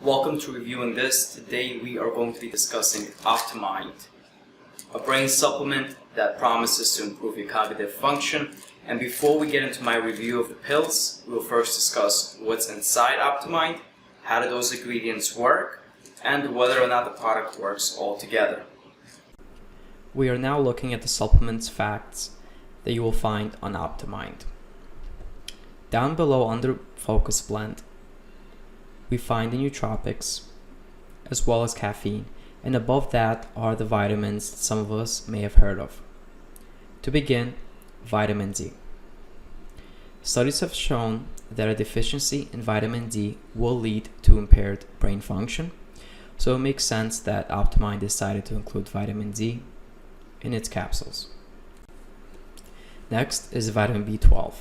Welcome to Reviewing This. Today we are going to be discussing OptiMind, a brain supplement that promises to improve your cognitive function. And before we get into my review of the pills, we'll first discuss what's inside OptiMind, how do those ingredients work, and whether or not the product works altogether. We are now looking at the supplements facts that you will find on OptiMind. Down below under Focus Blend, we find the nootropics as well as caffeine, and above that are the vitamins that some of us may have heard of. To begin, vitamin D. Studies have shown that a deficiency in vitamin D will lead to impaired brain function, so it makes sense that OptiMind decided to include vitamin D in its capsules. Next is vitamin B12.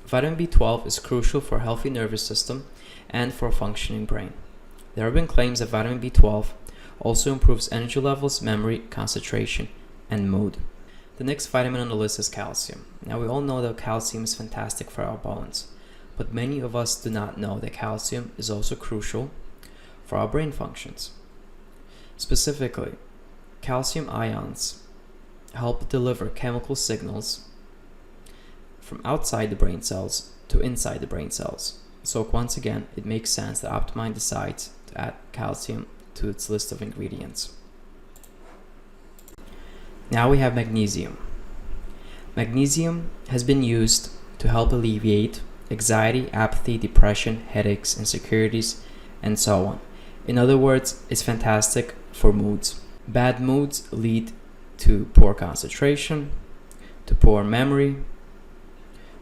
Vitamin B12 is crucial for a healthy nervous system and for a functioning brain. There have been claims that vitamin B12 also improves energy levels, memory, concentration, and mood. The next vitamin on the list is calcium. Now we all know that calcium is fantastic for our bones, but many of us do not know that calcium is also crucial for our brain functions. Specifically, calcium ions help deliver chemical signals from outside the brain cells to inside the brain cells. So once again, it makes sense that OptiMind decides to add calcium to its list of ingredients. Now we have magnesium. Magnesium has been used to help alleviate anxiety, apathy, depression, headaches, insecurities, and so on. In other words, it's fantastic for moods. Bad moods lead to poor concentration, to poor memory.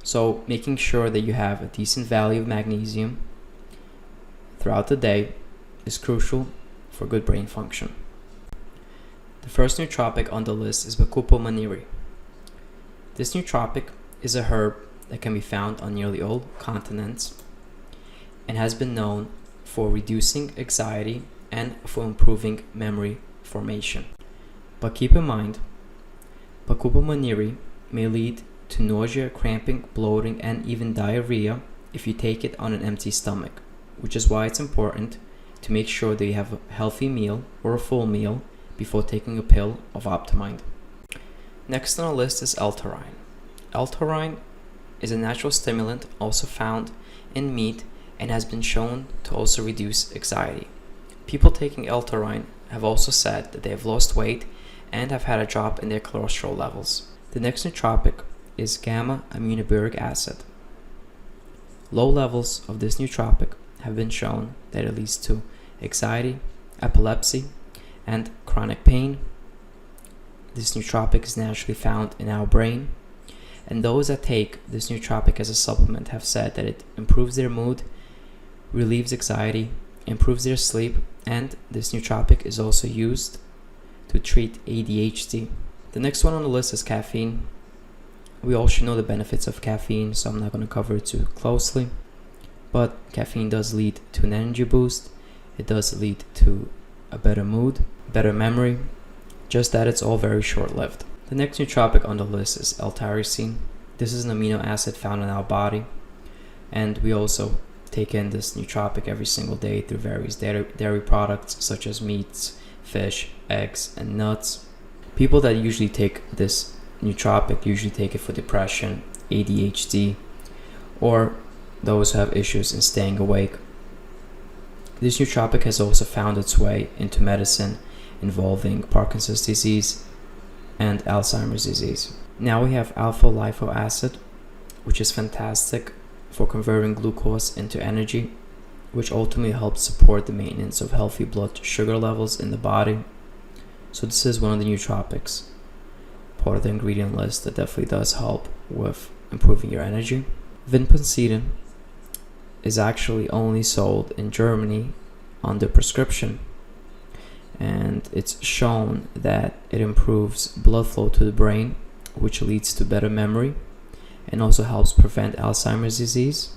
So making sure that you have a decent value of magnesium throughout the day is crucial for good brain function. The first nootropic on the list is Bacopa monnieri. This nootropic is a herb that can be found on nearly all continents and has been known for reducing anxiety and for improving memory formation. But keep in mind, Bacopa monnieri may lead to nausea, cramping, bloating, and even diarrhea if you take it on an empty stomach, which is why it's important to make sure that you have a healthy meal or a full meal before taking a pill of OptiMind. Next on the list is L-taurine. L-taurine is a natural stimulant also found in meat and has been shown to also reduce anxiety. People taking L-taurine have also said that they have lost weight and have had a drop in their cholesterol levels. The next nootropic is gamma-aminoburic acid. Low levels of this nootropic have been shown that it leads to anxiety, epilepsy, and chronic pain. This nootropic is naturally found in our brain, and those that take this nootropic as a supplement have said that it improves their mood, relieves anxiety, improves their sleep, and this nootropic is also used to treat ADHD. The next one on the list is caffeine. We all should know the benefits of caffeine, so I'm not going to cover it too closely. But caffeine does lead to an energy boost. It does lead to a better mood, better memory, just that it's all very short-lived. The next nootropic on the list is L-tyrosine. This is an amino acid found in our body, and we also take in this nootropic every single day through various dairy products such as meats, fish, eggs, and nuts. People that usually take this nootropic usually take it for depression, ADHD, or those who have issues in staying awake. This nootropic has also found its way into medicine involving Parkinson's disease and Alzheimer's disease. Now we have alpha-lipo acid, which is fantastic for converting glucose into energy, which ultimately helps support the maintenance of healthy blood sugar levels in the body. So this is one of the nootropics, part of the ingredient list that definitely does help with improving your energy. Vinpocetine is actually only sold in Germany under prescription, and it's shown that it improves blood flow to the brain, which leads to better memory and also helps prevent Alzheimer's disease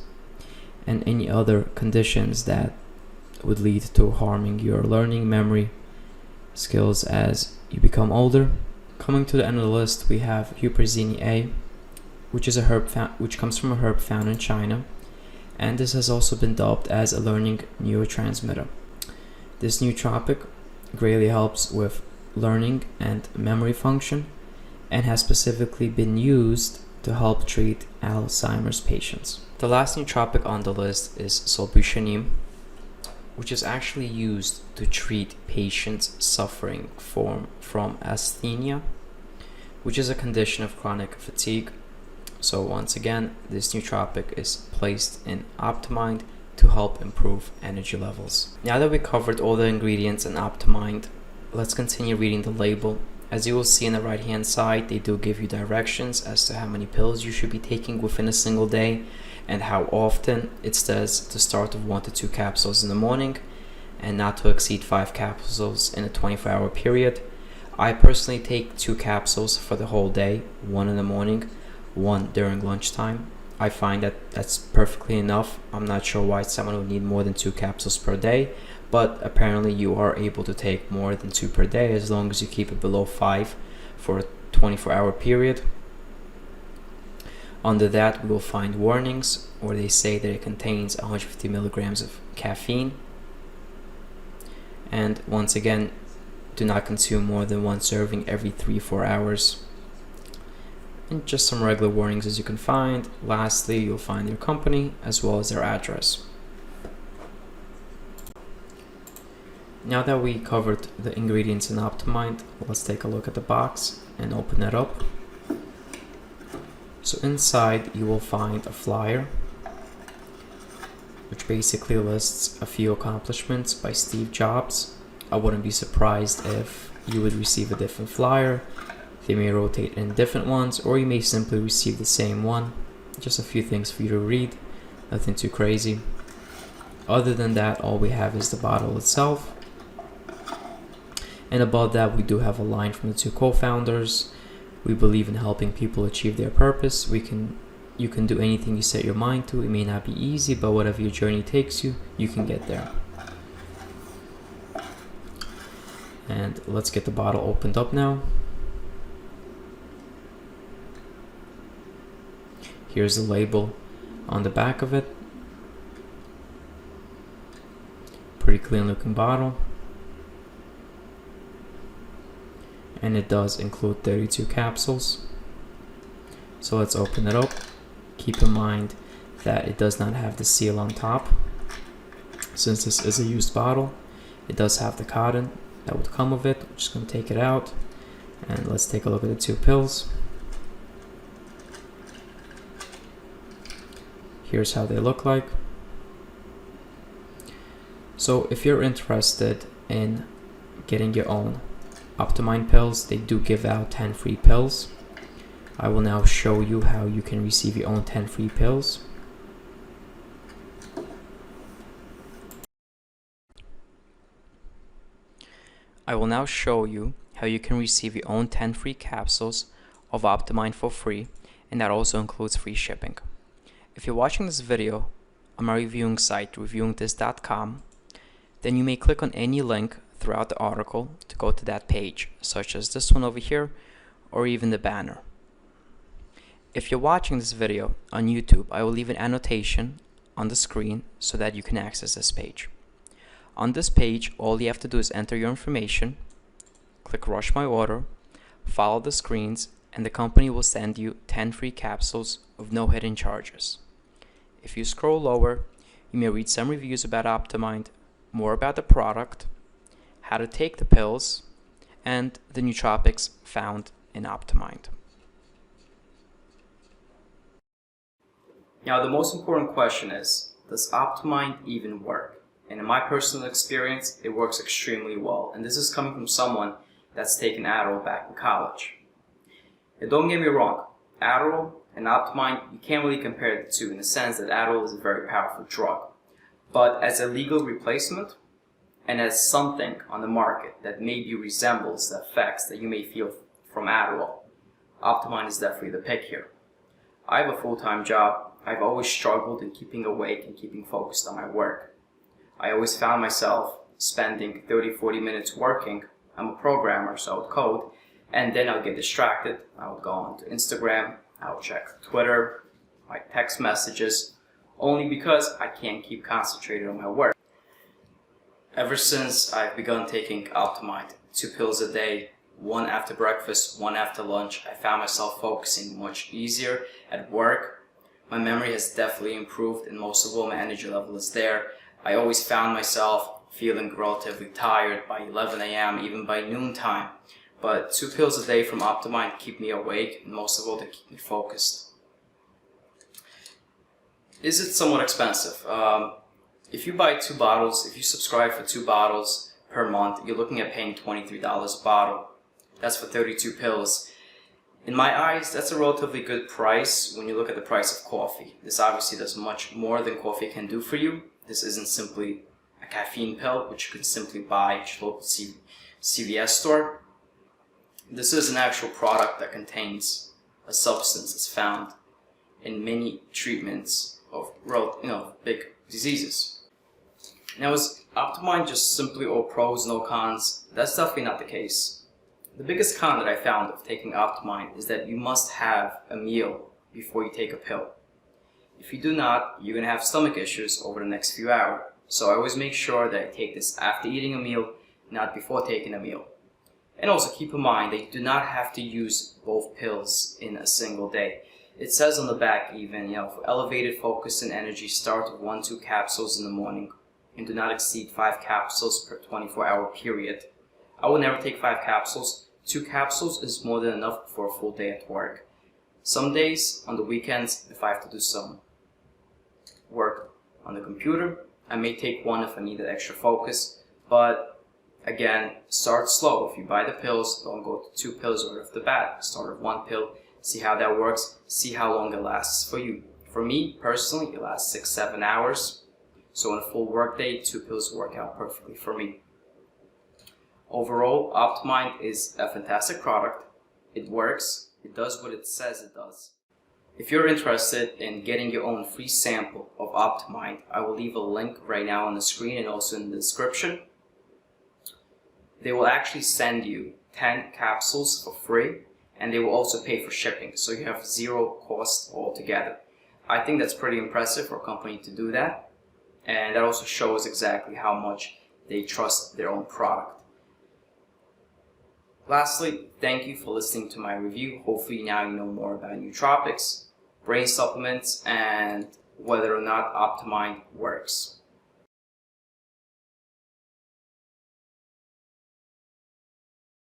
and any other conditions that would lead to harming your learning, memory skills as you become older. Coming to the end of the list, we have Huperzine A, which is a herb which comes from a herb found in China, and this has also been dubbed as a learning neurotransmitter. This nootropic greatly helps with learning and memory function and has specifically been used to help treat Alzheimer's patients. The last nootropic on the list is sulbutamine, which is actually used to treat patients suffering from asthenia, which is a condition of chronic fatigue. So once again, this nootropic is placed in OptiMind to help improve energy levels. Now that we covered all the ingredients in OptiMind, let's continue reading the label. As you will see on the right hand side, they do give you directions as to how many pills you should be taking within a single day and how often. It says to start with 1 to 2 capsules in the morning and not to exceed 5 capsules in a 24-hour period. I personally take 2 capsules for the whole day, 1 in the morning, 1 during lunchtime. I find that that's perfectly enough. I'm not sure why someone would need more than 2 capsules per day, but apparently you are able to take more than 2 per day as long as you keep it below 5 for a 24-hour period. Under that, we will find warnings where they say that it contains 150 milligrams of caffeine. And once again, do not consume more than 1 serving every 3-4 hours. And just some regular warnings as you can find. Lastly, you'll find their company as well as their address. Now that we covered the ingredients in OptiMind, let's take a look at the box and open it up. So inside you will find a flyer which basically lists a few accomplishments by Steve Jobs. I wouldn't be surprised if you would receive a different flyer. They may rotate in different ones, or you may simply receive the same one. Just a few things for you to read, nothing too crazy. Other than that, all we have is the bottle itself. And above that, we do have a line from the 2 co-founders. We believe in helping people achieve their purpose. You can do anything you set your mind to. It may not be easy, but whatever your journey takes you, you can get there. And let's get the bottle opened up now. Here's the label on the back of it. Pretty clean looking bottle. And it does include 32 capsules. So let's open it up. Keep in mind that it does not have the seal on top. Since this is a used bottle, it does have the cotton that would come with it. We're just going to take it out and let's take a look at the 2 pills. Here's how they look like. So if you're interested in getting your own OptiMind pills, they do give out 10 free pills. I will now show you how you can receive your own 10 free pills. I will now show you how you can receive your own 10 free capsules of OptiMind for free, and that also includes free shipping. If you're watching this video on my reviewing site, reviewingthis.com, then you may click on any link throughout the article to go to that page, such as this one over here, or even the banner. If you're watching this video on YouTube, I will leave an annotation on the screen so that you can access this page. On this page, all you have to do is enter your information, click Rush My Order, follow the screens, and the company will send you 10 free capsules with no hidden charges. If you scroll lower, you may read some reviews about OptiMind, more about the product, how to take the pills, and the nootropics found in OptiMind. Now the most important question is, does OptiMind even work? And in my personal experience, it works extremely well. And this is coming from someone that's taken Adderall back in college. And don't get me wrong, Adderall and OptiMind, you can't really compare the two in the sense that Adderall is a very powerful drug. But as a legal replacement, and as something on the market that maybe resembles the effects that you may feel from Adderall, OptiMind is definitely the pick here. I have a full-time job. I've always struggled in keeping awake and keeping focused on my work. I always found myself spending 30-40 minutes working. I'm a programmer, so I would code, and then I would get distracted. I would go on to Instagram, I would check Twitter, my text messages, only because I can't keep concentrated on my work. Ever since I've begun taking OptiMind, 2 pills a day, one after breakfast, one after lunch, I found myself focusing much easier at work. My memory has definitely improved, and most of all, my energy level is there. I always found myself feeling relatively tired by 11 a.m., even by noontime. But 2 pills a day from OptiMind keep me awake, and most of all, they keep me focused. Is it somewhat expensive? If you buy 2 bottles, if you subscribe for 2 bottles per month, you're looking at paying $23 a bottle. That's for 32 pills. In my eyes, that's a relatively good price when you look at the price of coffee. This obviously does much more than coffee can do for you. This isn't simply a caffeine pill, which you can simply buy at your local CVS store. This is an actual product that contains a substance that's found in many treatments of big diseases. Now, is OptiMind just simply all pros, no cons? That's definitely not the case. The biggest con that I found of taking OptiMind is that you must have a meal before you take a pill. If you do not, you're going to have stomach issues over the next few hours. So I always make sure that I take this after eating a meal, not before taking a meal. And also keep in mind that you do not have to use both pills in a single day. It says on the back even, for elevated focus and energy, start with 1-2 capsules in the morning and do not exceed 5 capsules per 24-hour period. I will never take 5 capsules. 2 capsules is more than enough for a full day at work. Some days, on the weekends, if I have to do some work on the computer, I may take 1 if I need that extra focus. But again, start slow. If you buy the pills, don't go to 2 pills right off the bat. Start with 1 pill, see how that works, see how long it lasts for you. For me, personally, it lasts 6-7 hours. So on a full work day, 2 pills work out perfectly for me. Overall, OptiMind is a fantastic product. It works. It does what it says it does. If you're interested in getting your own free sample of OptiMind, I will leave a link right now on the screen and also in the description. They will actually send you 10 capsules for free, and they will also pay for shipping, so you have 0 cost altogether. I think that's pretty impressive for a company to do that, and that also shows exactly how much they trust their own product. Lastly, thank you for listening to my review. Hopefully now you know more about nootropics, brain supplements, and whether or not OptiMind works.